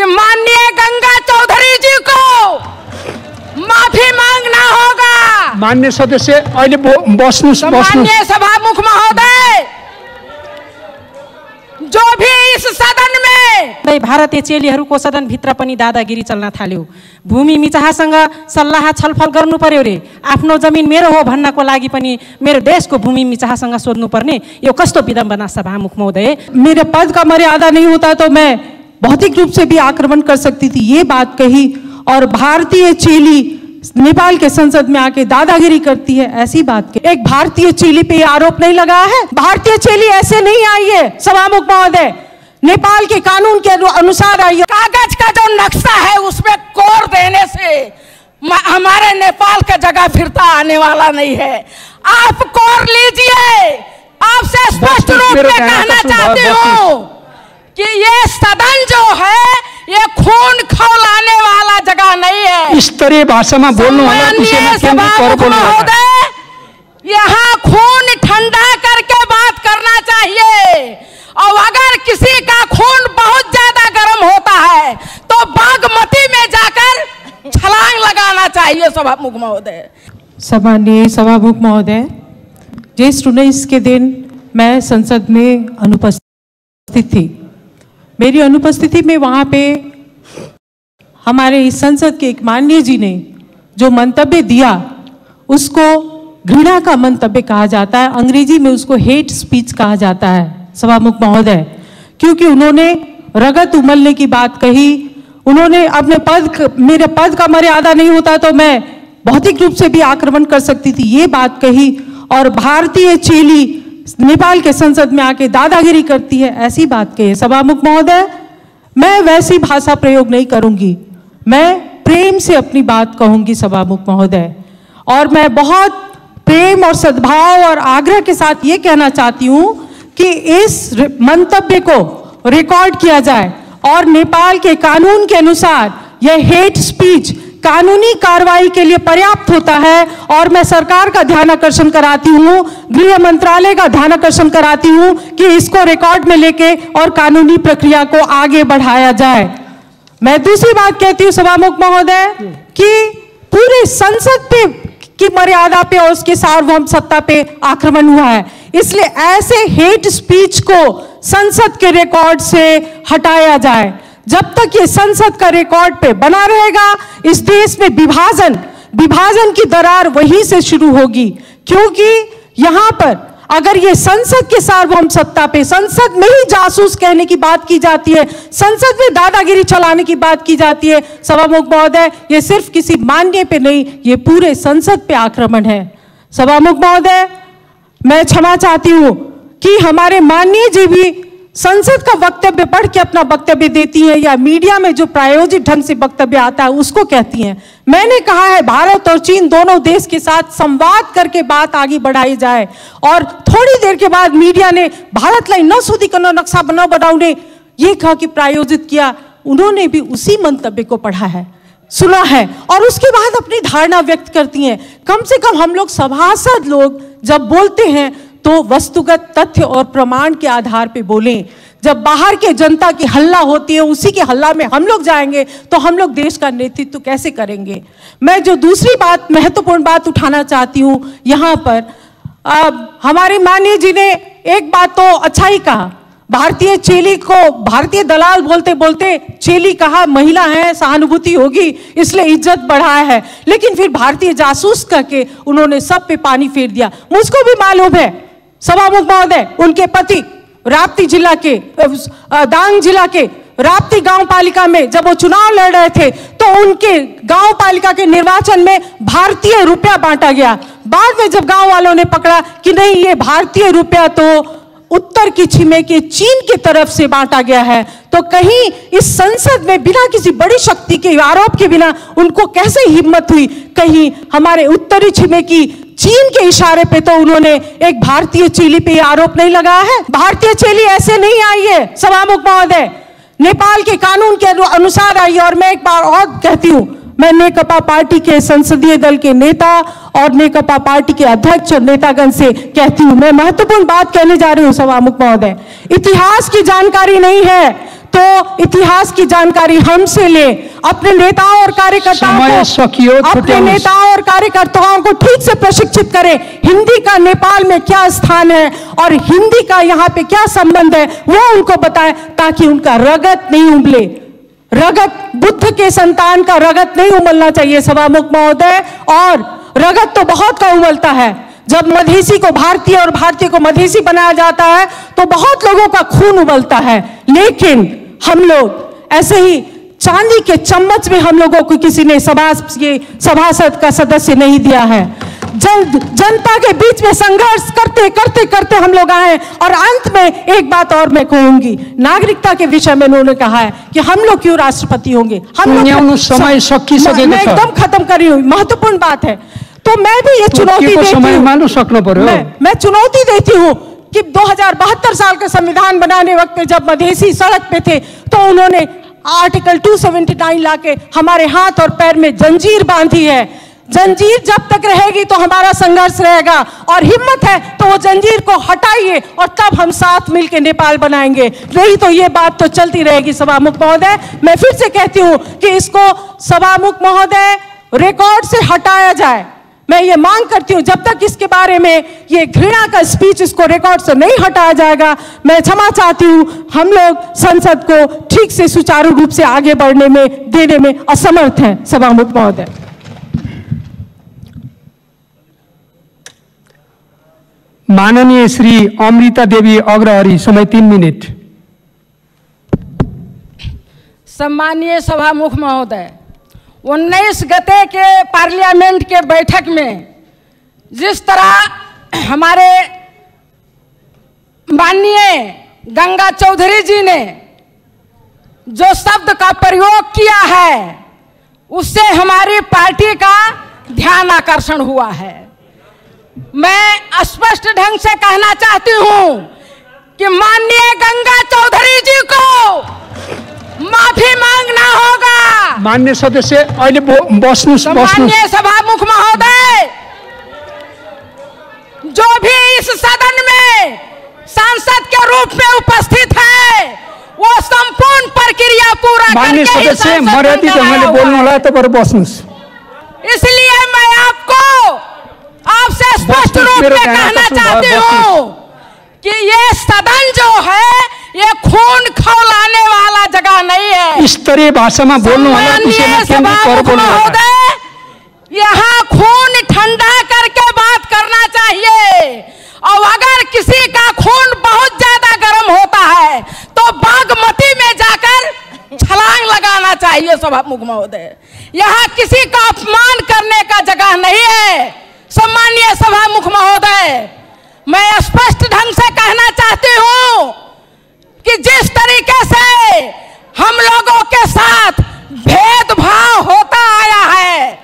कि माननीय गंगा चौधरी जी को माफी मांगना होगा। माननीय सदस्य अहिले बस्नु माननीय सभामुख महोदय, जो भी इस सदन में भारतीय चेलीहरूको सदन भित्र पनि दादागिरी चल्न थाल्यो। भूमि मिचाहासँग सल्लाह छलफल गर्नु पर्यो रे, आफ्नो जमिन मेरो हो भन्नको लागि पनि मेरो देशको भूमि मिचाहासँग सोध्नु पर्ने, यो कस्तो विडम्बना सभामुख महोदय। मेरे पद का मर्यादा नहीं होता तो मैं भौतिक रूप से भी आक्रमण कर सकती थी, ये बात कही। और भारतीय चेली नेपाल के संसद में आके दादागिरी करती है, ऐसी बात की। एक भारतीय चेली पे आरोप नहीं लगा है। भारतीय चेली ऐसे नहीं आई है सभामुख महोदय, नेपाल के कानून के अनुसार आई है। कागज का जो नक्शा है उसमें कोर देने से हमारे नेपाल का जगह फिरता आने वाला नहीं है। आप कोर लीजिए। आपसे स्पष्ट रूप में कहना चाहती हूँ कि ये सदन जो है ये खून खौलाने वाला जगह नहीं है। इस तरह भाषा में बोलने वाला यहाँ खून ठंडा करके बात करना चाहिए। और अगर किसी का खून बहुत ज्यादा गर्म होता है तो बागमती में जाकर छलांग लगाना चाहिए सभामुख महोदय। सम्माननीय सभामुख महोदय, ज्येष्ठ 19 के दिन मैं संसद में अनुपस्थित थी। मेरी अनुपस्थिति में वहाँ पे हमारे इस संसद के एक माननीय जी ने जो मंतव्य दिया उसको घृणा का मंतव्य कहा जाता है, अंग्रेजी में उसको हेट स्पीच कहा जाता है सभामुख महोदय, क्योंकि उन्होंने रगत उमलने की बात कही। उन्होंने अपने मेरे पद का मर्यादा नहीं होता तो मैं भौतिक रूप से भी आक्रमण कर सकती थी, ये बात कही। और भारतीय चेली नेपाल के संसद में आके दादागिरी करती है, ऐसी बात कही। सभामुख महोदय, मैं वैसी भाषा प्रयोग नहीं करूंगी, मैं प्रेम से अपनी बात कहूंगी सभामुख महोदय। और मैं बहुत प्रेम और सद्भाव और आग्रह के साथ ये कहना चाहती हूं कि इस मंतव्य को रिकॉर्ड किया जाए और नेपाल के कानून के अनुसार यह हेट स्पीच कानूनी कार्रवाई के लिए पर्याप्त होता है। और मैं सरकार का ध्यान आकर्षण कराती हूँ, गृह मंत्रालय का ध्यान आकर्षण कराती हूँ कि इसको रिकॉर्ड में लेके और कानूनी प्रक्रिया को आगे बढ़ाया जाए। मैं दूसरी बात कहती हूँ सभामुख महोदय कि पूरे संसद पे की मर्यादा पे और उसके सार्वभौम सत्ता पे आक्रमण हुआ है, इसलिए ऐसे हेट स्पीच को संसद के रिकॉर्ड से हटाया जाए। जब तक ये संसद का रिकॉर्ड पे बना रहेगा, इस देश में विभाजन की दरार वहीं से शुरू होगी। क्योंकि यहां पर अगर ये संसद के सार्वभौम सत्ता पे, संसद में ही जासूस कहने की बात की जाती है, संसद में दादागिरी चलाने की बात की जाती है सभामुख महोदय, ये सिर्फ किसी माननीय पे नहीं, ये पूरे संसद पे आक्रमण है। सभामुख महोदय, मैं क्षमा चाहती हूं कि हमारे माननीय जी भी संसद का वक्तव्य पढ़ के अपना वक्तव्य देती हैं या मीडिया में जो प्रायोजित ढंग से वक्तव्य आता है उसको कहती हैं। मैंने कहा है भारत और चीन दोनों देश के साथ संवाद करके बात आगे बढ़ाई जाए। और थोड़ी देर के बाद मीडिया ने भारतलाई नसोधिकन नक्शा बनाउने ये कहा कि प्रायोजित किया। उन्होंने भी उसी मंतव्य को पढ़ा है, सुना है और उसके बाद अपनी धारणा व्यक्त करती हैं। कम से कम हम लोग सभासद लोग जब बोलते हैं तो वस्तुगत तथ्य और प्रमाण के आधार पे बोलें। जब बाहर के जनता की हल्ला होती है, उसी के हल्ला में हम लोग जाएंगे तो हम लोग देश का नेतृत्व कैसे करेंगे। मैं जो दूसरी बात, महत्वपूर्ण बात उठाना चाहती हूं यहाँ पर, हमारे माननीय जी ने एक बात तो अच्छा ही कहा, भारतीय चेली को भारतीय दलाल बोलते बोलते चेली कहा, महिला है सहानुभूति होगी इसलिए इज्जत बढ़ाया है, लेकिन फिर भारतीय जासूस करके उन्होंने सब पे पानी फेर दिया। मुझको भी मालूम है सभामुख महोदय, उनके पति राप्ती जिला के दांग जिला के राप्ती गांव पालिका में जब वो चुनाव लड़ रहे थे तो उनके गांव पालिका के निर्वाचन में भारतीय रुपया बांटा गया। बाद में जब गांव वालों ने पकड़ा कि नहीं ये भारतीय रुपया तो उत्तर की छिमेकी चीन की तरफ से बांटा गया है, तो कहीं इस संसद में बिना किसी बड़ी शक्ति के आरोप के बिना उनको कैसे हिम्मत हुई, कहीं हमारे उत्तरी छिमेकी चीन के इशारे पे तो उन्होंने एक भारतीय चेली पे आरोप नहीं लगाया है। भारतीय चेली ऐसे नहीं आई है सभामुख महोदय, नेपाल के कानून के अनुसार आई है। और मैं एक बार और कहती हूँ, मैं नेकपा पार्टी के संसदीय दल के नेता और नेकपा पार्टी के अध्यक्ष और नेतागण से कहती हूँ, मैं महत्वपूर्ण बात कहने जा रही हूँ सभामुख महोदय, इतिहास की जानकारी नहीं है तो इतिहास की जानकारी हमसे ले, अपने नेताओं और कार्यकर्ताओं और कार्यकर्ताओं को ठीक से प्रशिक्षित करें। हिंदी का नेपाल में क्या स्थान है और हिंदी का यहाँ पे क्या संबंध है वो उनको बताएं, ताकि उनका रगत नहीं उबले। रगत, बुद्ध के संतान का रगत नहीं उबलना चाहिए सभामुख महोदय, और रगत तो बहुत का उबलता है। जब मधेसी को भारतीय और भारतीय को मधेसी बनाया जाता है तो बहुत लोगों का खून उबलता है, लेकिन हम लोग ऐसे ही चांदी के चम्मच में हम लोगों को किसी ने सभासद का सदस्य नहीं दिया है। जनता के बीच में संघर्ष करते करते करते हम लोग आए। और अंत में एक बात और मैं कहूंगी, नागरिकता के विषय में उन्होंने कहा है कि हम लोग क्यों राष्ट्रपति होंगे, हम लोग समय मैं एकदम खत्म कर रही हूँ, महत्वपूर्ण बात है। तो मैं भी ये चुनौती देती हूँ, मैं चुनौती देती हूँ कि 2072 साल का संविधान बनाने वक्त में जब मधेसी सड़क पे थे तो उन्होंने आर्टिकल 279 लाके हमारे हाथ और पैर में जंजीर बांधी है। जंजीर जब तक रहेगी तो हमारा संघर्ष रहेगा, और हिम्मत है तो वो जंजीर को हटाइए और तब हम साथ मिलकर नेपाल बनाएंगे, नहीं तो ये बात तो चलती रहेगी। सभामुख महोदय, मैं फिर से कहती हूँ कि इसको सभामुख महोदय रिकॉर्ड से हटाया जाए। मैं ये मांग करती हूँ, जब तक इसके बारे में ये घृणा का स्पीच इसको रिकॉर्ड से नहीं हटाया जाएगा, मैं क्षमा चाहती हूँ। हम लोग संसद को ठीक से सुचारू रूप से आगे बढ़ने में देने में असमर्थ हैं सभामुख महोदय। माननीय श्री अमृता देवी अग्रहरी, समय 3 मिनट। सम्मानीय सभामुख महोदय, 19 गते के पार्लियामेंट के बैठक में जिस तरह हमारे माननीय गंगा चौधरी जी ने जो शब्द का प्रयोग किया है उससे हमारी पार्टी का ध्यान आकर्षण हुआ है। मैं स्पष्ट ढंग से कहना चाहती हूं कि माननीय गंगा चौधरी जी को माफी मांगना होगा। माननीय सदस्य माननीय सभामुख महोदय, जो भी इस सदन में सांसद के रूप में उपस्थित है वो संपूर्ण प्रक्रिया पूरा माननीय सदस्य मर्यादित ढंगले बोल्नु होला त बस्नुस्। इसलिए मैं आपसे स्पष्ट रूप में कहना चाहती हूँ कि ये सदन जो है ये खून खौलाने वाला जगह नहीं है। इस तरह भाषा में बोलने वाला यहाँ खून ठंडा करके बात करना चाहिए, और अगर किसी का खून बहुत ज्यादा गर्म होता है तो बागमती में जाकर छलांग लगाना चाहिए। सभामुख महोदय, यहाँ किसी का अपमान करने का जगह नहीं है। सम्मानीय सभामुख महोदय, मैं स्पष्ट ढंग से कहना चाहती हूँ कि जिस तरीके से हम लोगों के साथ भेदभाव होता आया है,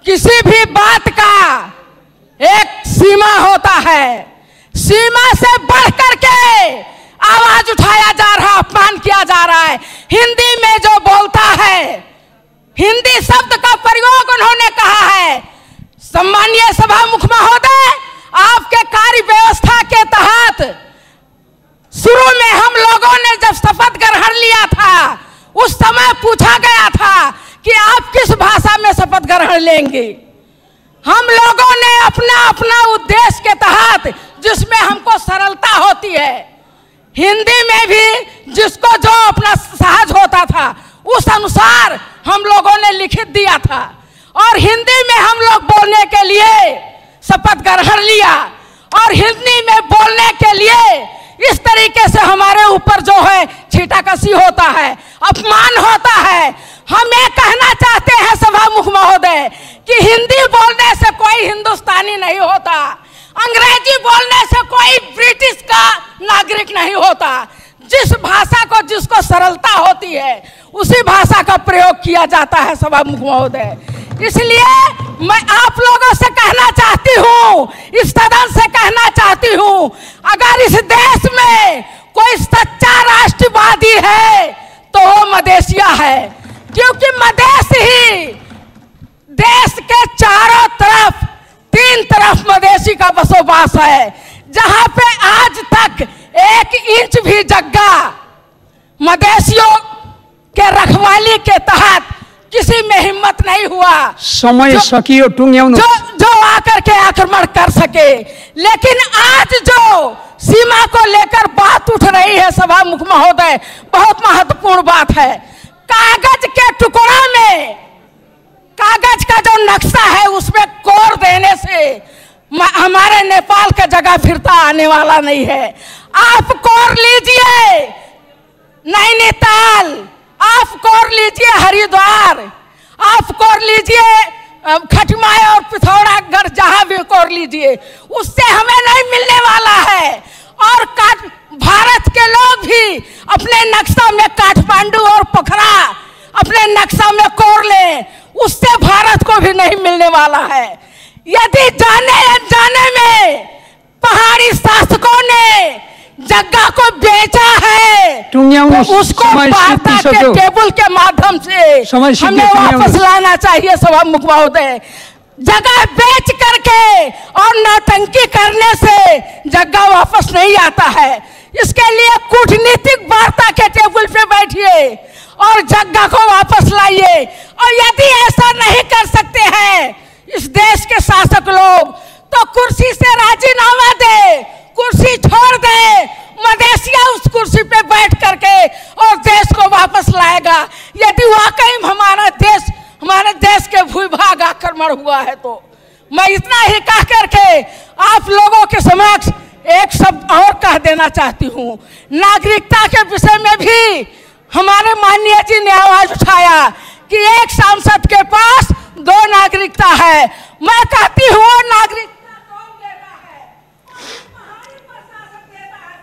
किसी भी बात का एक सीमा होता है, सीमा से बढ़ करके आवाज उठाया जा रहा, अपमान किया जा रहा है। हिंदी में जो बोलता है, हिंदी शब्द का प्रयोग उन्होंने कहा है। सम्मानीय सभामुख महोदय, आपके कार्य व्यवस्था के तहत शुरू में हम लोगों ने जब शपथ ग्रहण लिया था उस समय पूछा गया था कि आप किस भाषा में शपथ ग्रहण लेंगे। हम लोगों ने अपना अपना उद्देश्य के तहत, जिसमें हमको सरलता होती है, हिंदी में भी जिसको जो अपना सहज होता था उस अनुसार हम लोगों ने लिखित दिया था, और हिंदी में हम लोग बोलने के लिए शपथ ग्रहण लिया। और हिंदी में बोलने के लिए इस तरीके से हमारे ऊपर जो है छीटाकशी होता है, अपमान होता है। हम ये कहना चाहते हैं सभामुख महोदय कि हिंदी बोलने से कोई हिंदुस्तानी नहीं होता, अंग्रेजी बोलने से कोई ब्रिटिश का नागरिक नहीं होता। जिस भाषा को जिसको सरलता होती है उसी भाषा का प्रयोग किया जाता है सभामुख महोदय। इसलिए मैं आप लोगों से कहना चाहती हूँ, इस सदन से कहना चाहती हूँ, अगर इस देश में कोई सच्चा राष्ट्रवादी है तो वो मधेसिया है, क्योंकि मधेश ही देश के चारों तरफ, 3 तरफ मधेसी का बसोबास है, जहां पे आज तक 1 इंच भी जगह मदेशियों के रखवाली के तहत किसी में हिम्मत नहीं हुआ समय सकियो टुंग्याउनु जो आकर के आक्रमण कर सके। लेकिन आज जो सीमा को लेकर बात उठ रही है सभा मुख महोदय, बहुत महत्वपूर्ण बात है। कागज के टुकड़ा में, कागज का जो नक्शा है उसमें कोर देने से हमारे नेपाल का जगह फिरता आने वाला नहीं है। आप कोर लीजिए नैनीताल, आप कोर लीजिए हरिद्वार, आप कोर लीजिए खटमाय और पिथौरागढ़, जहां भी कोर लीजिए, उससे हमें नहीं मिलने वाला है। और भारत के लोग भी अपने नक्शा में काठमांडू और पोखरा अपने नक्शा में कोर लें, उससे भारत को भी नहीं मिलने वाला है। यदि जाने अनजाने में पहाड़ी शासकों ने जगह को बेचा है तो उसको वार्ता के टेबल के माध्यम से हमें वापस लाना चाहिए। सभा मुख महोदय, जगह बेच करके और नौटंकी करने से जगह वापस नहीं आता है। इसके लिए कूटनीतिक वार्ता के टेबल पे बैठिए और जगह को वापस लाइए। और यदि ऐसा नहीं कर सकते हैं इस देश के शासक लोग, तो कुर्सी से राजीनामा दे, कुर्सी छोड़ दे, मदेशिया उस कुर्सी पे बैठ करके और देश को वापस लाएगा। यदि वाकई हमारे देश के भूभाग आक्रमण हुआ है तो मैं इतना ही कह करके आप लोगों के समक्ष एक शब्द और कह देना चाहती हूँ। नागरिकता के विषय में भी हमारे माननीय जी ने आवाज उठाया कि एक सांसद के पास 2 नागरिकता है। मैं कहती हूँ नागरिकता कौन देता है? पहाड़ी प्रशासन देता है।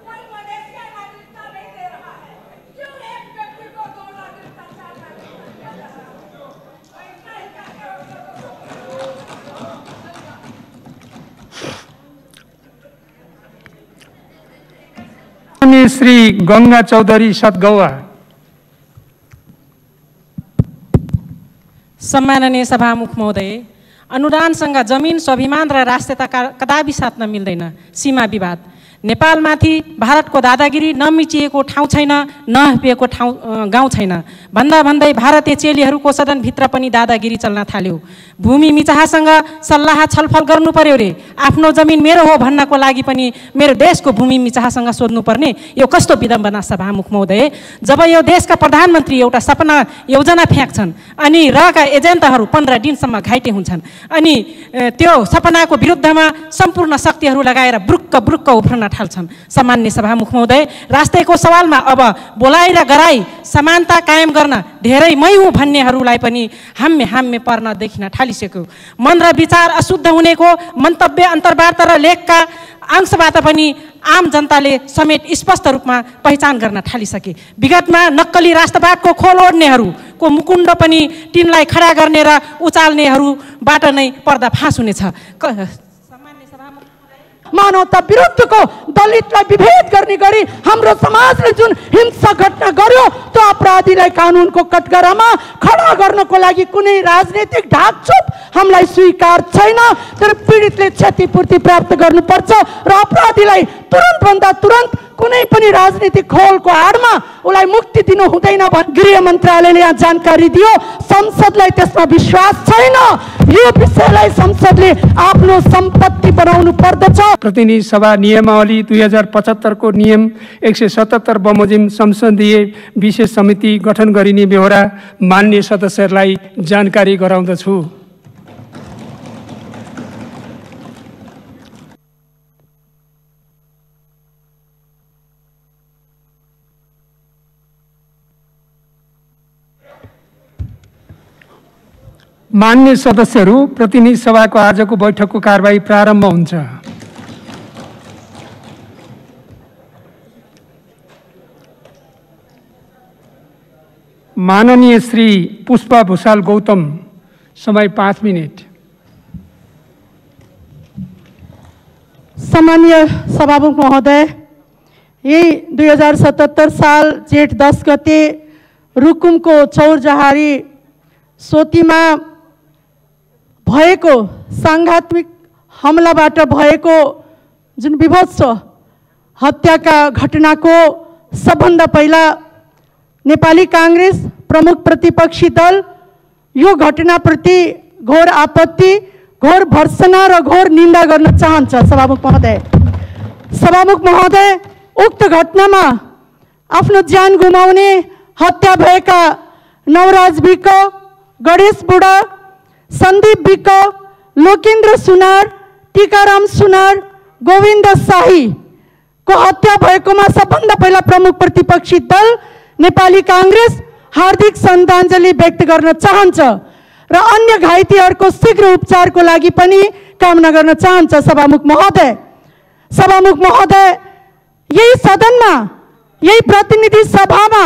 कोई मलेशिया नागरिकता नहीं दे रहा है। क्यों एक व्यक्ति को 2 नागरिकता, 4 नागरिकता दिया जा रहा है? श्री गंगा चौधरी सतगौवा। सम्माननीय सभामुख महोदय, अनुदानसँग जमिन, स्वाभिमान र राष्ट्रियता कदापि साट्न मिल्दैन। सीमा विवाद नेपालमाथि भारतको दादागिरी नमिचिएको ठाउँ छैन, नहपिएको गाउँ छैन। भन्दा भन्दै भारतीय चेलीहरूको सदनभित्र पनि दादागिरी चल्न थाल्यो। भूमि मिचाहासँग सल्लाह छलफल गर्नु पर्यो रे। आफ्नो जमिन मेरो हो भन्नको लागि पनि मेरो देशको भूमि मिचाहासँग सोध्नुपर्ने यो कस्तो विडम्बना सभामुख महोदय। जब यो देशका प्रधानमन्त्री एउटा सपना योजना फ्याँक्छन् अनि रहका एजेन्टहरू 15 दिनसम्म घाइते हुन्छन् अनि त्यो सपनाको विरुद्धमा सम्पूर्ण शक्तिहरू लगाएर ब्रुक्क ब्रुक्क उफ्रन थाल्छन्। सामान्य सभामुख महोदय, राष्ट्रको सवालमा अब बोलाइ र गराई समानता कायम गर्न धेरै मै हुँ भन्नेहरूलाई पनि हाम्मे पर्न देखिन थालिसक्यो। मन र विचार अशुद्ध हुनेको मन्तव्य, अन्तर्वार्ता र लेखका अंशबाट पनि आम जनताले समेत स्पष्ट रूपमा पहिचान गर्न थालिसके। विगतमा नक्कली राष्ट्रवादको खोल ओढ्नेहरूको मुकुण्ड पनि तिनलाई खडा गर्ने र उचाल्नेहरूबाट नै पर्दाफास हुनेछ। मानवता विरुद्धको दलितलाई विभेद गर्ने गरी हाम्रो समाजले जुन हिंसा घटना गर्यो त्यो अपराधीलाई कानुनको कठघरामा खडा गर्नको लागि कुनै राजनीतिक ढाकछोप हामीलाई स्वीकार छैन। तर पीडितले क्षतिपूर्ति प्राप्त गर्नुपर्छ र अपराधीलाई तुरन्त भन्दा तुरन्त कुनै पनि राजनीतिक खोलको आडमा उलाई मुक्ति दिनु हुँदैन भनी गृह मन्त्रालयले यहाँ जानकारी दियो। संसदलाई त्यसमा विश्वास छैन। यो विषयलाई संसदले आफ्नो सम्पत्ति बनाउनु पर्दछ। प्रतिनिधि सभा नियमावली 2075 को नियम 177 बमोजिम संसदीय विशेष समिति गठन गरिने बेहोरा मान्य सदस्यहरूलाई जानकारी गराउँदछु। मान्य सदस्यहरू, प्रतिनिधि सभाको आजको बैठकको कारबाही प्रारम्भ हुन्छ। माननीय श्री पुष्पा भूषाल गौतम, समय 5 मिनट। सम्मानीय सभामुख महोदय, यही 2077 साल जेठ 10 गते रुकुमको चौरजहारी सोतीमा भएको सांघातिक हमलाबाट भएको जुन विभत्स हत्याका घटनाको सबभन्दा पहिला नेपाली कांग्रेस प्रमुख प्रतिपक्षी दल यो घटनाप्रति घोर आपत्ति, घोर भर्त्सना र घोर निन्दा गर्न चाहन्छ। सभामुख महोदय, उक्त घटनामा आफ्नो ज्यान गुमाउने हत्या भएका नवराज विक, गणेश बुढा, सन्दीप विक, लोकेन्द्र सुनार, टीकाराम सुनार, गोविन्द शाही को हत्या भएकोमा सबभन्दा पहिला प्रमुख प्रतिपक्षी दल नेपाली कांग्रेस हार्दिक श्रद्धाञ्जली व्यक्त गर्न चाहन्छ र अन्य घाइतेहरूको शीघ्र उपचारको लागि पनि कामना गर्न चाहन्छ। सभामुख महोदय, यही सदनमा, यही प्रतिनिधि सभामा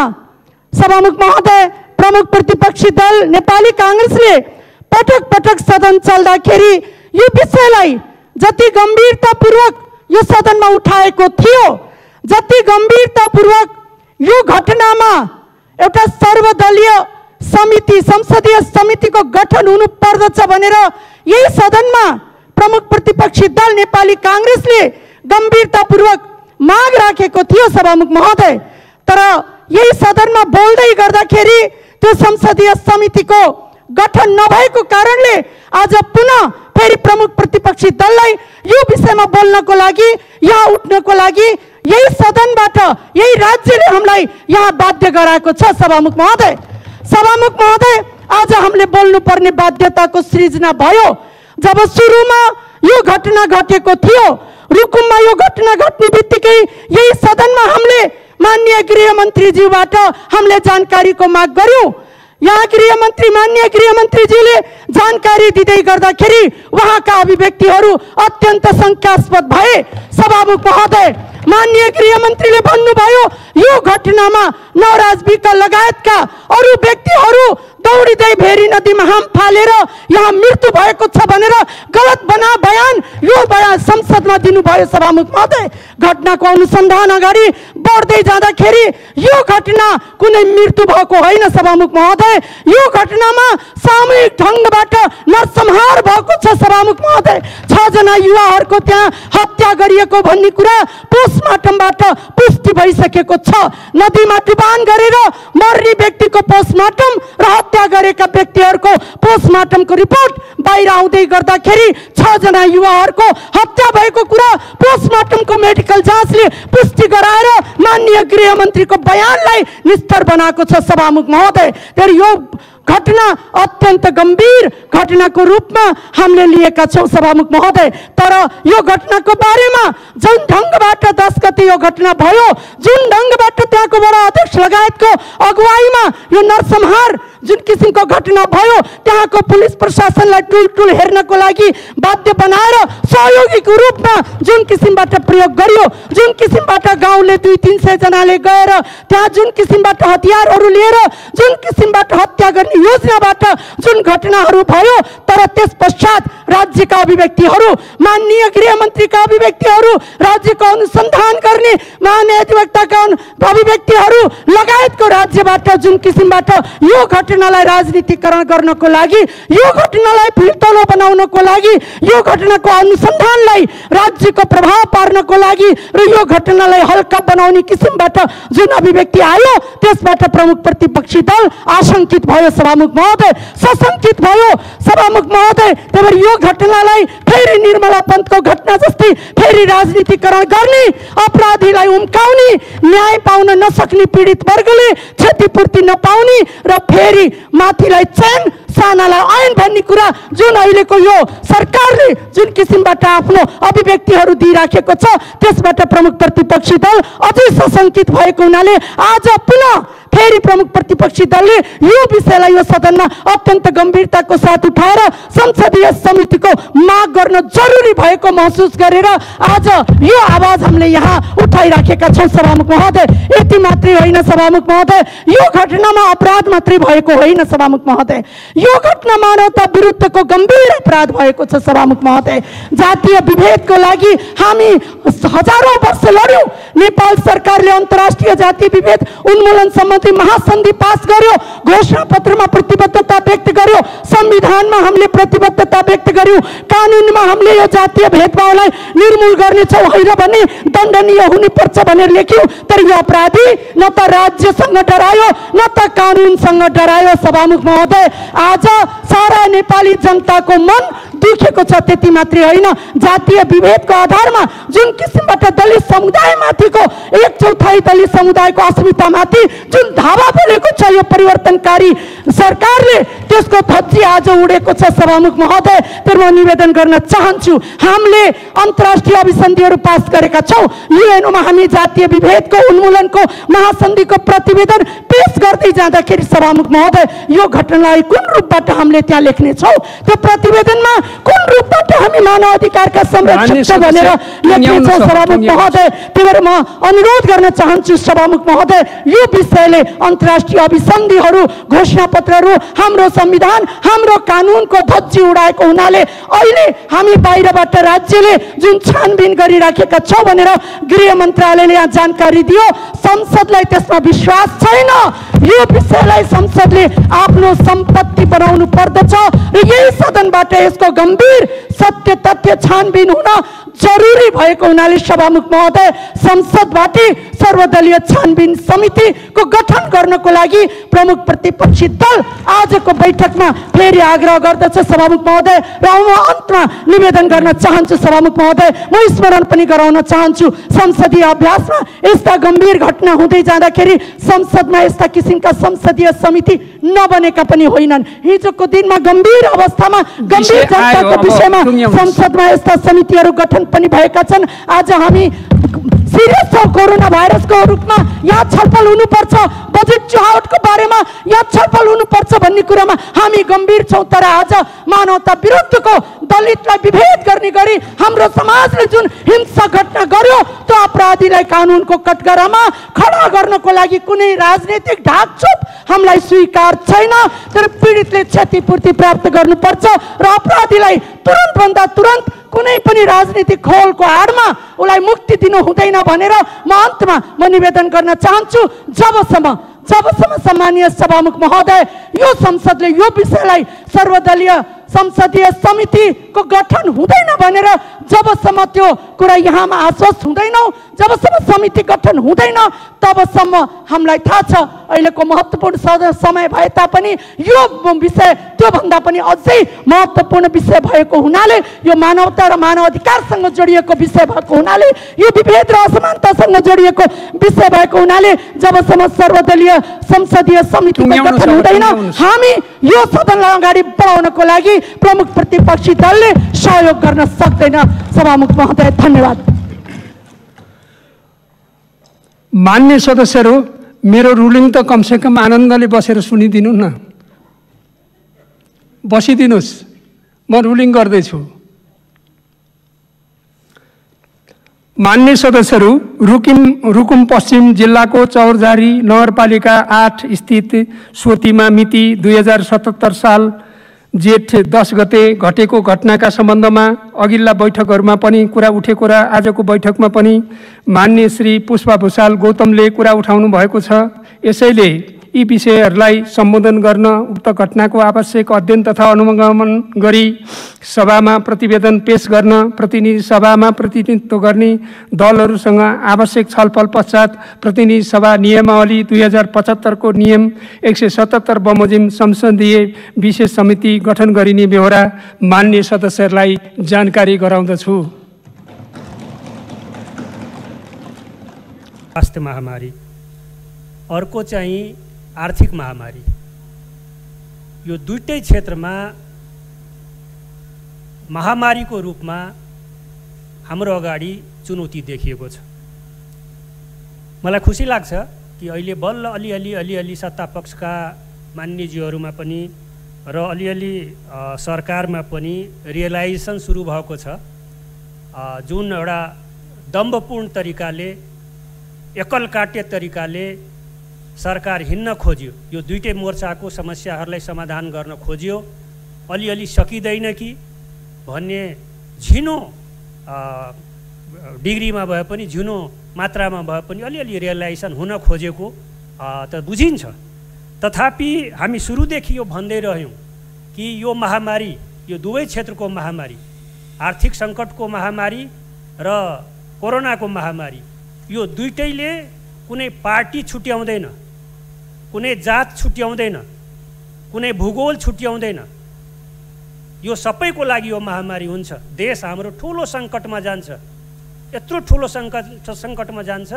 सभामुख महोदय, प्रमुख प्रतिपक्षी दल नेपाली कांग्रेसले पटक पटक सदन चल्दाखेरि यो विषयलाई जति गम्भीरतापूर्वक यो सदनमा उठाएको थियो, जति गम्भीरतापूर्वक यो घटनामा एउटा सर्वदलीय समिति, संसदीय समितिको गठन हुनु पर्दछ भनेर यही सदनमा प्रमुख प्रतिपक्षी दल नेपाली कांग्रेसले गम्भीरतापूर्वक माग राखेको थियो। सभामुख महोदय, तर यही सदनमा बोल्दै गर्दाखेरि त्यो संसदीय समितिको गठन नभएको कारणले आज पुनः फेरि प्रमुख प्रतिपक्षी दललाई यो विषयमा बोल्नको लागि, यहाँ उठ्नको लागि यही सदनबाट, यही राज्यले हामीलाई यहाँ बाध्य गराएको छ। सभामुख महोदय, आज हामीले बोल्नुपर्ने बाध्यताको सृजना भयो। जब सुरुमा यो घटना घटेको थियो, रुकुममा यो घटना घट्ने बित्तिकै यही सदनमा हामीले माननीय गृहमन्त्रीज्यूबाट हामीले जानकारीको माग गर्यौं। यहाँ माननीय गृहमन्त्रीज्यूले जानकारी दिँदै गर्दाखेरि उहाँका अभिव्यक्तिहरू अत्यन्त शङ्कास्पद भए। सभामुख महोदय, माननीय गृहमन्त्रीले भन्नुभयो यो घटनामा नवराज विक लगायतका अरू व्यक्तिहरू दौडिँदै भेरी नदीमा हाम फालेर यहाँ मृत्यु भएको छ भनेर गलत बयान संसदमा दिनुभयो। सभामुख महोदय, घटनाको अनुसन्धान अगाडि बढ्दै जाँदाखेरि यो घटना कुनै मृत्यु भएको होइन। सभामुख महोदय, यो घटनामा सामूहिक ढङ्गबाट नरसंहार भएको छ। सभामुख महोदय, 6 जना युवाहरूको त्यहाँ हत्या गरिएको भन्ने कुरा पोस्टमार्टमबाट पुष्टि भइसकेको छ। नदीमा डुबान गरेर मर्ने व्यक्तिको पोस्टमार्टम र हत्या गरेका व्यक्तिहरूको पोस्टमार्टमको रिपोर्ट बाहिर आउँदै गर्दाखेरि 6 जना युवाहरूको हत्या भएको कुरा पोस्टमार्टमको मेडिकल जाँचले पुष्टि गराएर माननीय गृहमन्त्रीको बयानलाई निस्तर बनाएको छ। सभामुख महोदय, तर यो घटना अत्यन्त गम्भीर घटनाको रूपमा हामीले लिएका छौं। सभामुख महोदय, तर यो घटनाको बारेमा जुन ढङ्गबाट 10 गते यो घटना भयो, जुन ढङ्गबाट त्यहाँको वडा अध्यक्ष लगायतको अगुवाईमा यो नरसंहार जुन किसिमको घटना भयो, त्यहाँको पुलिस प्रशासनलाई टुल हेर्नको लागि बाध्य बनाएर सहयोगीको रूपमा जुन किसिमबाट प्रयोग गरियो, जुन किसिमबाट गाउँले 200-300 जनाले गएर त्यहाँ जुन किसिमबाट हतियारहरू लिएर जुन किसिमबाट हत्या गर्ने योजनाबाट जुन घटनाहरू भयो, तर त्यस पश्चात राज्यका अभिव्यक्तिहरू, माननीय गृहमन्त्रीका अभिव्यक्तिहरू, राज्यको अनुसन्धान गर्ने महाधिवक्ताका अभिव्यक्तिहरू लगायतको राज्यबाट जुन किसिमबाट यो घटनालाई राजनीतिकरण गर्नको लागि, यो घटनालाई फिल्तलो बनाउनको लागि, यो घटनाको अनुसन्धानलाई राज्यको प्रभाव पार्नको लागि र यो घटनालाई हल्का बनाउने किसिमबाट जुन अभिव्यक्ति आयो, त्यसबाट प्रमुख प्रतिपक्षी दल आशंकित भयो। सभामुख महोदय, सशंकित भयो। सभामुख महोदय, त्यही यो घटनालाई फेरि निर्मला पन्तको घटना जस्तै फेरि राजनीतिकरण गर्ने, अपराधीलाई उम्काउने, न्याय पाउन नसक्ने पीडित वर्गले क्षतिपूर्ति नपाउने र फेरि माथिलाई चैन सानालाई ऐन भन्ने कुरा जुन अहिलेको यो सरकारले जुन किसिमबाट आफ्नो अभिव्यक्तिहरू दिइराखेको छ, त्यसबाट प्रमुख प्रतिपक्षी दल अझै सशंकित भएको हुनाले आज पुनः फेरि प्रमुख प्रतिपक्षी दलले यो विषयलाई यो सदनमा अत्यन्त गम्भीरताको साथ उठाएर संसदीय समितिको माग गर्न जरुरी भएको महसुस गरेर आज यो आवाज हामीले यहाँ उठाइराखेका छौं। सभामुख महोदय, यति मात्रै होइन। सभामुख महोदय, यो घटनामा अपराध मात्रै भएको होइन। सभामुख महोदय, यो घटना मानवता विरुद्धको गम्भीर अपराध भएको छ सभामुख महोदय। जातीय विभेदको लागि हामी हजारौं वर्ष लड्यौं। नेपाल सरकारले अन्तर्राष्ट्रिय जातीय विभेद उन्मूलन सम्बन्धी महासन्धि पास गर्यो, घोषणा पत्रमा प्रतिबद्धता व्यक्त गर्यो, संविधानमा हामीले प्रतिबद्धता व्यक्त गर्यौं, कानुनमा हामीले यो जातीय भेदभावलाई निर्मूल गर्नेछौँ होइन भने दण्डनीय हुनुपर्छ भनेर लेख्यौं। तर यो अपराधी न त राज्यसँग डरायो न त कानुनसँग डरायो सभामुख महोदय। आज सारा नेपाली जनताको मन दुखेको छ। त्यति मात्रै होइन, जातीय विभेदको आधारमा जुन किसिमबाट दलित समुदायमाथिको 1/4 दलित समुदायको अस्मितामाथि जुन धावा बोलेको छ यो परिवर्तनकारी सरकारले, त्यसको धज्जी आज उडेको छ सभामुख महोदय। तर म निवेदन गर्न चाहन्छु, हामीले अन्तर्राष्ट्रिय अभिसन्धिहरू पास गरेका छौँ। युएनमा हामी जातीय विभेदको उन्मूलनको महासन्धिको प्रतिवेदन पेश गर्दै जाँदाखेरि सभामुख महोदय यो घटनालाई कुन रूपबाट हामीले त्यहाँ लेख्नेछौँ, त्यो प्रतिवेदनमा कुन रूपबाट हामी मानव अधिकारका संरक्षक भनेर लेख्नेछौँ सभामुख महोदय। त्यही भएर म अनुरोध गर्न चाहन्छु सभामुख महोदय, यो विषयले अन्तर्राष्ट्रिय अभिसन्धिहरू, घोषणा पत्रहरू, हाम्रो संविधान, हाम्रो कानुनको धज्जी उडाएको हुनाले अहिले हामी बाहिरबाट राज्यले जुन छानबिन गरिराखेका छौँ भनेर गृह मन्त्रालयले यहाँ जानकारी दियो, संसदलाई त्यसमा विश्वास छैन। यो विषयलाई संसदले आफ्नो सम्पत्ति बनाउनु पर्दछ र यही सदनबाट यसको गम्भीर सत्य तथ्य छानबिन हुन जरुरी भएको हुनाले सभामुख महोदय संसदबाट सर्वदलीय छानबिन समितिको गठन गर्नको लागि प्रमुख प्रतिपक्षी दल आजको बैठकमा फेरि आग्रह गर्दछ सभामुख महोदय। र म अन्तमा निवेदन गर्न चाहन्छु सभामुख महोदय, म स्मरण पनि गराउन चाहन्छु, संसदीय अभ्यासमा यस्ता गम्भीर घटना हुँदै जाँदाखेरि संसदमा यस्ता किसिमका संसदीय समिति नबनेका पनि होइनन्। हिजोको दिनमा गम्भीर अवस्थामा गम्भीर जनताको विषयमा संसदमा यस्ता समितिहरू गठन पनि भएका छन्। आज हामी सिरियस छौँ कोरोना भाइरसको रूपमा, यहाँ छलफल हुनुपर्छ, बजेट चुहावटको बारेमा यहाँ छलफल हुनुपर्छ भन्ने कुरामा हामी गम्भीर छौँ। तर आज मानवता विरुद्धको दलितलाई विभेद गर्ने गरी हाम्रो समाजले जुन हिंसा घटना गर्यो त्यो अपराधीलाई कानुनको कठघरामा खडा गर्नको लागि कुनै राजनीतिक ढाकछोप हामीलाई स्वीकार छैन। तर पीडितले क्षतिपूर्ति प्राप्त गर्नुपर्छ र अपराधीलाई तुरन्तभन्दा तुरन्त कुनै पनि राजनीतिक खोलको आडमा उसलाई मुक्ति दिनु हुँदैन भनेर म अन्तमा म निवेदन गर्न चाहन्छु। जबसम्म सम्मानीय सभामुख महोदय यो संसदले यो विषयलाई सर्वदलीय संसदीय समितिको गठन हुँदैन भनेर जबसम्म त्यो कुरा यहाँमा आश्वस्त हुँदैनौँ, जबसम्म समिति गठन हुँदैन तबसम्म हामीलाई थाहा छ अहिलेको महत्त्वपूर्ण समय भए तापनि यो विषय त्योभन्दा पनि अझै महत्त्वपूर्ण विषय भएको हुनाले, यो मानवता र मानव अधिकारसँग जोडिएको विषय भएको हुनाले, यो विभेद र असमानतासँग जोडिएको विषय भएको हुनाले जबसम्म सर्वदलीय संसदीय समितिको गठन हुँदैन हामी यो सदनलाई अगाडि बढाउनको लागि प्रमुख प्रतिपक्षी दलले सहयोग गर्न सक्दैन। सभामुख महोदय धन्यवाद। मान्य सदस्यहरू, मेरो रुलिङ त कमसेकम आनन्दले बसेर सुनिदिनु न, बसिदिनुहोस्, म रुलिङ गर्दैछु। मान्य सदस्यहरू, रुकुम पश्चिम जिल्लाको चौरझारी नगरपालिका 8 स्थित सोतीमा मिति 2077 साल जेठ 10 गते घटेको घटनाका सम्बन्धमा अघिल्ला बैठकहरूमा पनि कुरा उठेको र आजको बैठकमा पनि मान्य श्री पुष्पा भुषाल गौतमले कुरा उठाउनु भएको छ। यसैले यी विषयहरूलाई सम्बोधन गर्न उक्त घटनाको आवश्यक अध्ययन तथा अनुगमन गरी सभामा प्रतिवेदन पेश गर्न प्रतिनिधि सभामा प्रतिनिधित्व गर्ने दलहरूसँग आवश्यक छलफल पश्चात प्रतिनिधि सभा नियमावली 2075 को नियम 177 बमोजिम संसदीय विशेष समिति गठन गरिने बेहोरा मान्य सदस्यहरूलाई जानकारी गराउँदछु। स्वास्थ्य महामारी, अर्को चाहिँ आर्थिक महामारी, यो दुईटै क्षेत्रमा महामारीको रूपमा हाम्रो अगाडि चुनौती देखिएको छ। मलाई खुसी लाग्छ कि अहिले बल्ल अलिअलि सत्तापक्षका मान्यज्यूहरूमा पनि र अलिअलि सरकारमा पनि रियलाइजेसन सुरु भएको छ। जुन एउटा दम्भपूर्ण तरिकाले, एकलकाटे तरिकाले सरकार हिँड्न खोज्यो, यो दुईटै मोर्चाको समस्याहरूलाई समाधान गर्न खोज्यो, अलिअलि सकिँदैन कि भन्ने झिनो डिग्रीमा भए पनि झिनो मात्रामा भए पनि अलिअलि रियलाइजेसन हुन खोजेको त बुझिन्छ। तथापि हामी सुरुदेखि यो भन्दै रह्यौँ कि यो महामारी, यो दुवै क्षेत्रको महामारी, आर्थिक सङ्कटको महामारी र कोरोनाको महामारी, यो दुईटैले कुनै पार्टी छुट्याउँदैन, कुनै जात छुट्याउँदैन, कुनै भूगोल छुट्याउँदैन। यो सबैको लागि यो महामारी हुन्छ। देश हाम्रो ठुलो सङ्कटमा जान्छ, यत्रो ठुलो सङ्कटमा जान्छ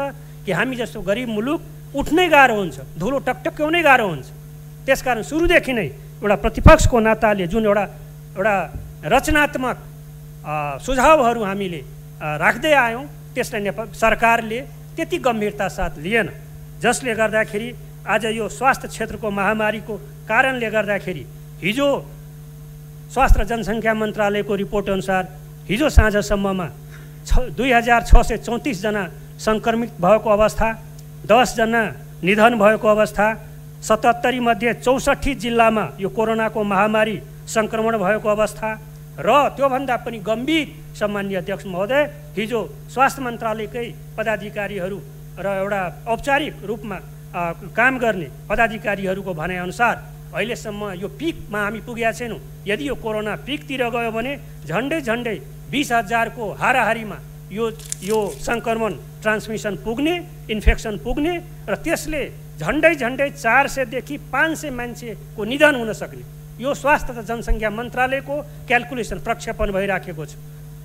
कि हामी जस्तो गरिब मुलुक उठ्नै गाह्रो हुन्छ, धुलो टकटक्याउनै गाह्रो हुन्छ। त्यसकारण सुरुदेखि नै एउटा प्रतिपक्षको नाताले जुन एउटा रचनात्मक सुझावहरू हामीले राख्दै आयौँ, त्यसलाई नेपाल सरकारले त्यति गम्भीरता साथ लिएन, जसले गर्दाखेरि आज यो स्वास्थ्य क्षेत्रको महामारीको कारणले गर्दाखेरि हिजो स्वास्थ्य र जनसङ्ख्या मन्त्रालयको रिपोर्ट अनुसार हिजो साँझसम्ममा 2634 जना सङ्क्रमित भएको अवस्था, 10 जना निधन भएको अवस्था, 77 मध्ये 64 जिल्लामा यो कोरोनाको महामारी सङ्क्रमण भएको अवस्था र त्योभन्दा पनि गम्भीर सम्माननीय अध्यक्ष महोदय हिजो स्वास्थ्य मन्त्रालयकै पदाधिकारीहरू र एउटा औपचारिक रूपमा काम गर्ने पदाधिकारीहरूको भनाइअनुसार अहिलेसम्म यो पिकमा हामी पुगेका छैनौँ। यदि यो कोरोना पिकतिर गयो भने झन्डै 20,000 को हाराहारीमा यो सङ्क्रमण ट्रान्समिसन पुग्ने, इन्फेक्सन पुग्ने र त्यसले झन्डै 400 देखि 500 मान्छेको निधन हुन सक्ने यो स्वास्थ्य तथा जनसङ्ख्या मन्त्रालयको क्याल्कुलेसन प्रक्षेपण भइराखेको छ।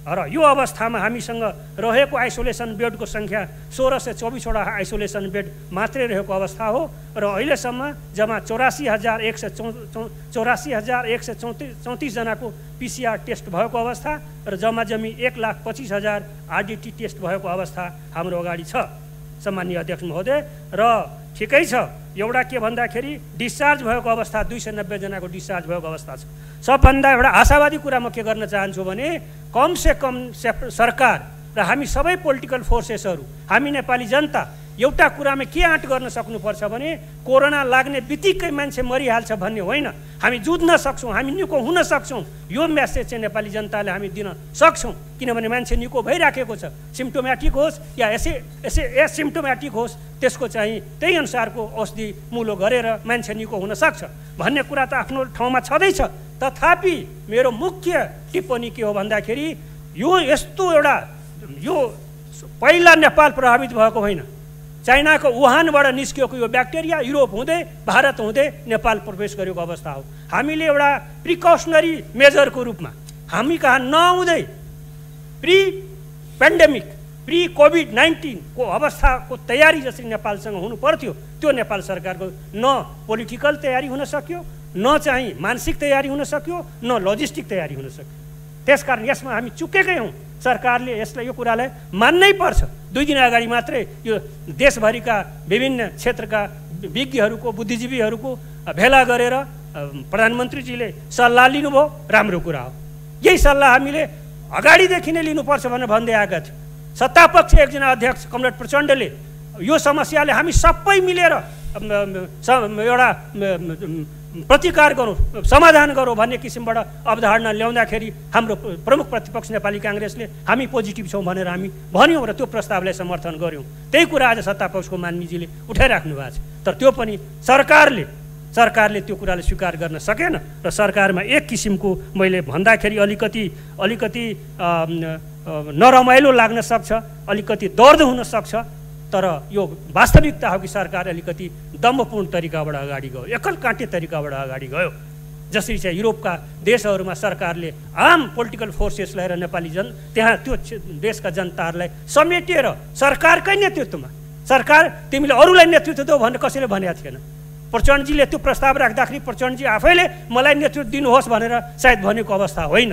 र यो अवस्थामा हामीसँग रहेको आइसोलेसन बेडको सङ्ख्या 1624वटा आइसोलेसन बेड मात्रै रहेको अवस्था हो र अहिलेसम्म जम्मा 84,134 जनाको PCR टेस्ट भएको अवस्था र जम्मी 1,25,000 RDT टेस्ट भएको अवस्था हाम्रो अगाडि छ सम्माननीय अध्यक्ष महोदय। र ठिकै छ, एउटा के भन्दाखेरि डिस्चार्ज भएको अवस्था 290 जनाको डिस्चार्ज भएको अवस्था छ। सबभन्दा एउटा आशावादी कुरा म के गर्न चाहन्छु भने कमसे कम सरकार र हामी सबै पोलिटिकल फोर्सेसहरू, हामी नेपाली जनता एउटा कुरामा के आँट गर्न सक्नुपर्छ भने कोरोना लाग्ने बित्तिकै मान्छे मरिहाल्छ भन्ने होइन, हामी जुझ्न सक्छौँ, हामी निको हुन सक्छौँ। यो मेसेज चाहिँ नेपाली जनताले हामी दिन सक्छौँ, किनभने मान्छे निको भइराखेको छ। सिम्टोमेटिक होस् या एसिम्टोमेटिक होस्, त्यसको चाहिँ त्यही अनुसारको औषधि मुलो गरेर मान्छे निको हुन सक्छ भन्ने कुरा त आफ्नो ठाउँमा छँदैछ। तथापि मेरो मुख्य टिप्पणी के हो भन्दाखेरि यो यस्तो एउटा यो पहिला नेपाल प्रभावित भएको होइन, चाइनाको वुहानबाट निस्किएको यो ब्याक्टेरिया युरोप हुँदै भारत हुँदै नेपाल प्रवेश गरेको अवस्था हो। हामीले एउटा प्रिकसनरी मेजरको रूपमा हामी कहाँ नआउँदै प्री पेन्डेमिक प्री कोभिड-19 को अवस्थाको तयारी जसरी नेपालसँग हुनु पर्थ्यो त्यो नेपाल सरकारको न पोलिटिकल तयारी हुन सक्यो, न चाहिँ मानसिक तयारी हुन सक्यो, न लजिस्टिक तयारी हुन सक्यो। त्यसकारण यसमा हामी चुकेकै हौँ। सरकारले यसलाई यो कुरालाई मान्नै पर्छ। 2 दिन अगाडि मात्रै यो देशभरिका विभिन्न क्षेत्रका विज्ञहरूको, बुद्धिजीवीहरूको भेला गरेर प्रधानमन्त्रीजीले सल्लाह लिनुभयो, राम्रो कुरा हो। यही सल्लाह हामीले अगाडिदेखि नै लिनुपर्छ भनेर भन्दै आएका थियौँ। सत्तापक्ष एकजना अध्यक्ष कमरेड प्रचण्डले यो समस्याले हामी सबै मिलेर एउटा प्रतिकार गरौँ, समाधान गरौँ भन्ने किसिमबाट अवधारणा ल्याउँदाखेरि हाम्रो प्रमुख प्रतिपक्ष नेपाली काङ्ग्रेसले हामी पोजिटिभ छौँ भनेर हामी भन्यौँ र त्यो प्रस्तावलाई समर्थन गऱ्यौँ। त्यही कुरा आज सत्तापक्षको माननीयजीले उठाइराख्नु भएको छ। तर त्यो पनि सरकारले त्यो कुरालाई स्वीकार गर्न सकेन र सरकारमा एक किसिमको मैले भन्दाखेरि अलिकति नरमाइलो लाग्न सक्छ, अलिकति दर्द हुन सक्छ, तर यो वास्तविकता हो कि सरकार अलिकति दम्भपूर्ण तरिकाबाट अगाडि गयो, एकल काँटे तरिकाबाट अगाडि गयो। जसरी चाहिँ युरोपका देशहरूमा सरकारले आम पोलिटिकल फोर्सेस लिएर नेपाली त्यहाँ त्यो देशका जनताहरूलाई समेटेर सरकारकै नेतृत्वमा, सरकार तिमीले अरूलाई नेतृत्व देऊ भनेर कसैले भनेको थिएन। प्रचण्डजीले त्यो प्रस्ताव राख्दाखेरि प्रचण्डजी आफैले मलाई नेतृत्व दिनुहोस् भनेर सायद भनेको अवस्था होइन।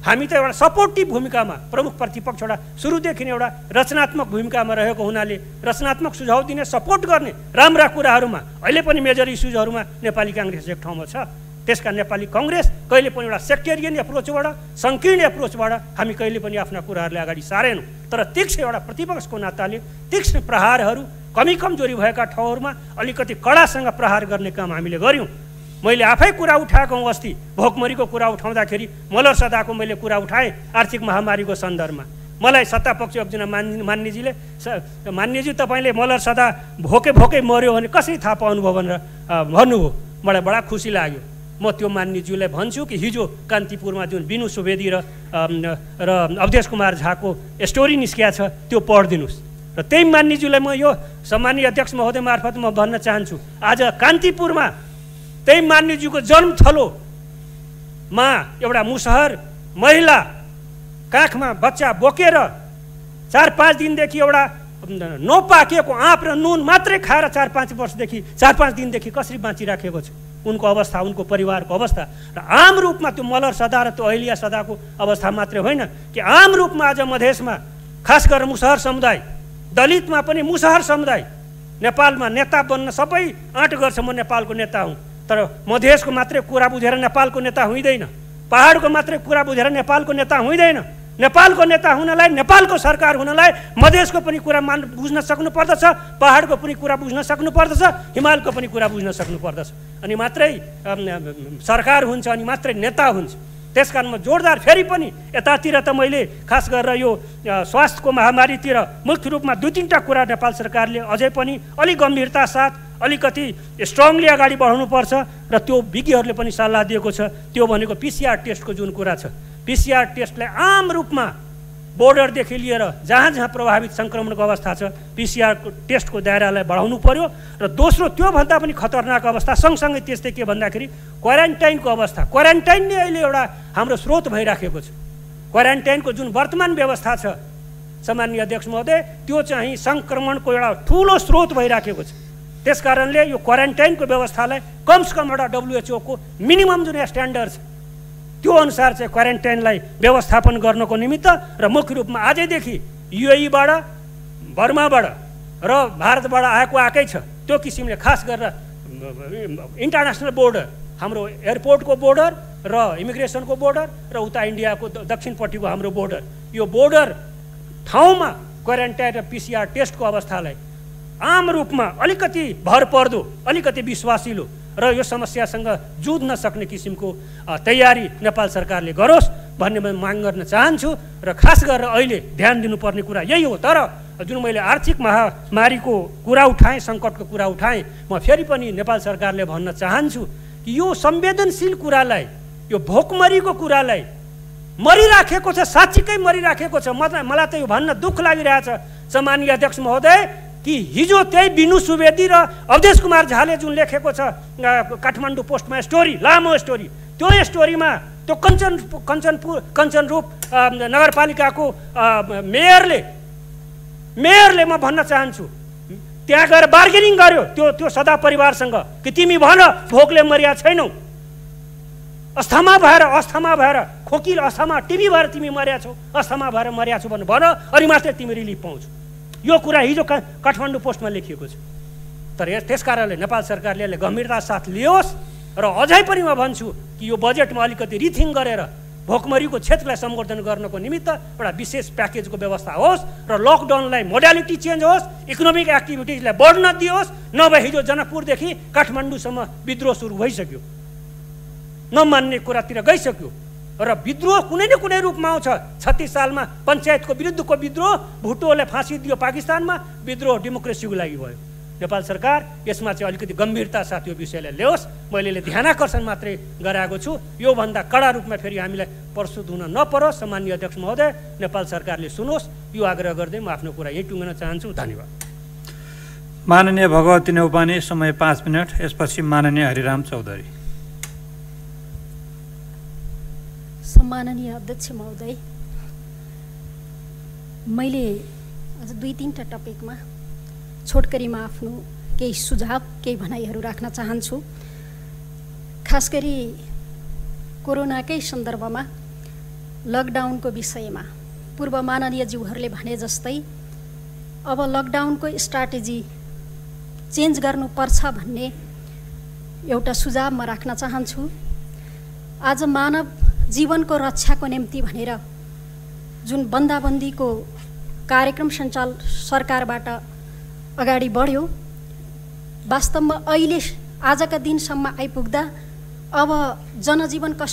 हामी त एउटा सपोर्टिभ भूमिकामा, प्रमुख प्रतिपक्ष एउटा सुरुदेखि नै एउटा रचनात्मक भूमिकामा रहेको हुनाले रचनात्मक सुझाव दिने, सपोर्ट गर्ने राम्रा कुराहरूमा अहिले पनि मेजर इस्युजहरूमा नेपाली काङ्ग्रेस एक ठाउँमा छ। त्यसका नेपाली काङ्ग्रेस कहिले पनि एउटा सेक्टेरियन एप्रोचबाट, सङ्कीर्ण एप्रोचबाट हामी कहिले पनि आफ्ना कुराहरूलाई अगाडि सारेनौँ। तर तीक्ष्ण एउटा प्रतिपक्षको नाताले तीक्ष्ण प्रहारहरू, कमी कमजोरी भएका ठाउँहरूमा अलिकति कडासँग प्रहार गर्ने काम हामीले गऱ्यौँ। मैले आफै कुरा उठाएको हूँ। अस्ति भोकमरीको कुरा उठाउँदाखेरि मल्लर सदाको मैले कुरा उठाएँ आर्थिक महामारीको सन्दर्भमा। मलाई सत्तापक्ष एकजना मान्यजीले मान्यजी तपाईँले मल्लर सदा भोकै मर्यो भने कसरी थाहा पाउनुभयो भनेर भन्नुभयो। मलाई बडा खुसी लाग्यो। म त्यो मान्यज्यूलाई भन्छु कि हिजो कान्तिपुरमा जुन बिनु सुवेदी र अवधेश कुमार झाको स्टोरी निस्किया छ त्यो पढिदिनुहोस्। र त्यही मान्यज्यूलाई म यो सम्मानीय अध्यक्ष महोदय मार्फत म भन्न चाहन्छु, आज कान्तिपुरमा त्यही मान्यज्यूको जन्मथलोमा एउटा मुसहर महिला काखमा बच्चा बोकेर 4-5 दिनदेखि एउटा नपाकेको आँप र नुन मात्रै खाएर 4-5 वर्षदेखि 4-5 दिनदेखि कसरी बाँचिराखेको छ। उनको अवस्था, उनको परिवारको अवस्था र आम रूपमा त्यो मल्लर सदा र त्यो अहिल्या सदाको अवस्था मात्रै होइन कि आम रूपमा आज मधेसमा खास गरेर मुसहर समुदाय, दलितमा पनि मुसहर समुदाय नेपालमा नेता बन्न सबै आँट गर्छ। म नेपालको नेता हुँ, तर मधेसको मात्रै कुरा बुझेर नेपालको नेता हुँदैन, पहाडको मात्रै कुरा बुझेर नेपालको नेता हुँदैन। नेपालको नेता हुनलाई, नेपालको सरकार हुनलाई मधेसको पनि कुरा बुझ्न सक्नु पर्दछ, पहाडको पनि कुरा बुझ्न सक्नु पर्दछ, हिमालको पनि कुरा बुझ्न सक्नु पर्दछ। अनि मात्रै सरकार हुन्छ, अनि मात्रै नेता हुन्छ। त्यसकारण म जोडदार फेरि पनि यतातिर त मैले खास गरेर यो स्वास्थ्यको महामारीतिर मुख्य रूपमा 2-3टा कुरा नेपाल सरकारले अझै पनि अलिक गम्भीरता साथ अलिकति स्ट्रङली अगाडि बढाउनुपर्छ र त्यो विज्ञहरूले पनि सल्लाह दिएको छ। त्यो भनेको PCR टेस्टको जुन कुरा छ, PCR टेस्टलाई आम रूपमा बोर्डरदेखि लिएर जहाँ जहाँ प्रभावित सङ्क्रमणको अवस्था छ PCR टेस्टको दायरालाई बढाउनु पर्यो। र दोस्रो त्योभन्दा पनि खतरनाक अवस्था सँगसँगै त्यस्तै के भन्दाखेरि क्वारेन्टाइनको अवस्था। क्वारेन्टाइन नै अहिले एउटा हाम्रो स्रोत भइराखेको छ। क्वारेन्टाइनको जुन वर्तमान व्यवस्था छ सम्माननीय अध्यक्ष महोदय, त्यो चाहिँ सङ्क्रमणको एउटा ठुलो स्रोत भइराखेको छ। त्यसकारणले यो क्वारेन्टाइनको व्यवस्थालाई कमसेकम एउटा WHO को मिनिमम जुन स्ट्यान्डर्ड छ त्यो अनुसार चाहिँ क्वारेन्टाइनलाई व्यवस्थापन गर्नको निमित्त र मुख्य रूपमा आजैदेखि UAE-बाट, बर्माबाट र भारतबाट आएकै छ। त्यो किसिमले खास गरेर इन्टरनेसनल बोर्डर, हाम्रो एयरपोर्टको बोर्डर र इमिग्रेसनको बोर्डर र उता इन्डियाको दक्षिणपट्टिको हाम्रो बोर्डर, यो बोर्डर ठाउँमा क्वारेन्टाइन र PCR टेस्टको अवस्थालाई आम रूपमा अलिकति भरपर्दो, अलिकति विश्वासिलो र यो समस्यासँग जुझ्न सक्ने किसिमको तयारी नेपाल सरकारले गरोस् भन्ने म माग गर्न चाहन्छु। र खास गरेर अहिले ध्यान दिनुपर्ने कुरा यही हो। तर जुन मैले आर्थिक महामारीको कुरा उठाएँ, सङ्कटको कुरा उठाएँ, म फेरि पनि नेपाल सरकारले भन्न चाहन्छु कि यो संवेदनशील कुरालाई, यो भोकमरीको कुरालाई मरिराखेको छ, साँच्चीकै मरिराखेको छ। मलाई त यो भन्न दुःख लागिरहेछ सम्माननीय अध्यक्ष महोदय कि हिजो त्यही बिनु सुवेदी र अवधेश कुमार झाले जुन लेखेको छ काठमाडौँ पोस्टमा स्टोरी, लामो स्टोरी, त्यो स्टोरीमा त्यो कञ्चनपुर नगरपालिकाको मेयरले म भन्न चाहन्छु त्यहाँ गएर बार्गेनिङ गर्यो त्यो सदा परिवारसँग कि तिमी भन भोकले मरिया छैनौ, अस्थमा भएर खोकी अस्थमा टिबी भएर तिमी मर्या छौ, अस्थमा भएर मर्या छौ भन, अनि मात्रै तिमी रिलिफ पाउँछौ। यो कुरा हिजो काठमाडौँ पोस्टमा लेखिएको छ। तर त्यस कारणले नेपाल सरकारले यसले गम्भीरता साथ लियोस् र अझै पनि म भन्छु कि यो बजेटमा अलिकति रिथिङ गरेर भोकमरीको क्षेत्रलाई सम्बोधन गर्नको निमित्त एउटा विशेष प्याकेजको व्यवस्था होस् र लकडाउनलाई मोडालिटी चेन्ज होस्, इकोनोमिक एक्टिभिटिजलाई बढ्न दियोस्। नभए हिजो जनकपुरदेखि काठमाडौँसम्म विद्रोह सुरु भइसक्यो, नमान्ने कुरातिर गइसक्यो र विद्रोह कुनै न कुनै रूपमा आउँछ। 36 सालमा पञ्चायतको विरुद्धको विद्रोह, भुट्टोले फाँसी दियो पाकिस्तानमा, विद्रोह डेमोक्रेसीको लागि भयो। नेपाल सरकार यसमा चाहिँ अलिकति गम्भीरता साथ यो विषयलाई ल्याओस्। मैले ध्यानाकर्षण मात्रै गराएको छु, योभन्दा कडा रूपमा फेरि हामीलाई प्रस्तुत हुन नपरोस्। सम्माननीय अध्यक्ष महोदय, नेपाल सरकारले सुनोस्, यो आग्रह गर्दै म आफ्नो कुरा यही टुङ्गन चाहन्छु। धन्यवाद। माननीय भगवती नेउपाने, समय 5 मिनट। यसपछि माननीय हरिराम चौधरी। सम्माननीय अध्यक्ष महोदय, मैले अझ 2-3टा टपिकमा छोटकरीमा आफ्नो केही सुझाव, केही भनाइहरू राख्न चाहन्छु। खास गरी कोरोनाकै सन्दर्भमा लकडाउनको विषयमा पूर्व माननीय ज्यूहरूले भने जस्तै अब लकडाउनको स्ट्राटेजी चेन्ज गर्नुपर्छ भन्ने एउटा सुझाव म राख्न चाहन्छु। आज मानव जीवनको रक्षाको निम्ति भनेर जुन बन्दाबन्दीको कार्यक्रम सरकारबाट अगाडि बढ्यो। वास्तवमा अहिले आजका दिनसम्म आइपुग्दा अब जनजीवन कष्ट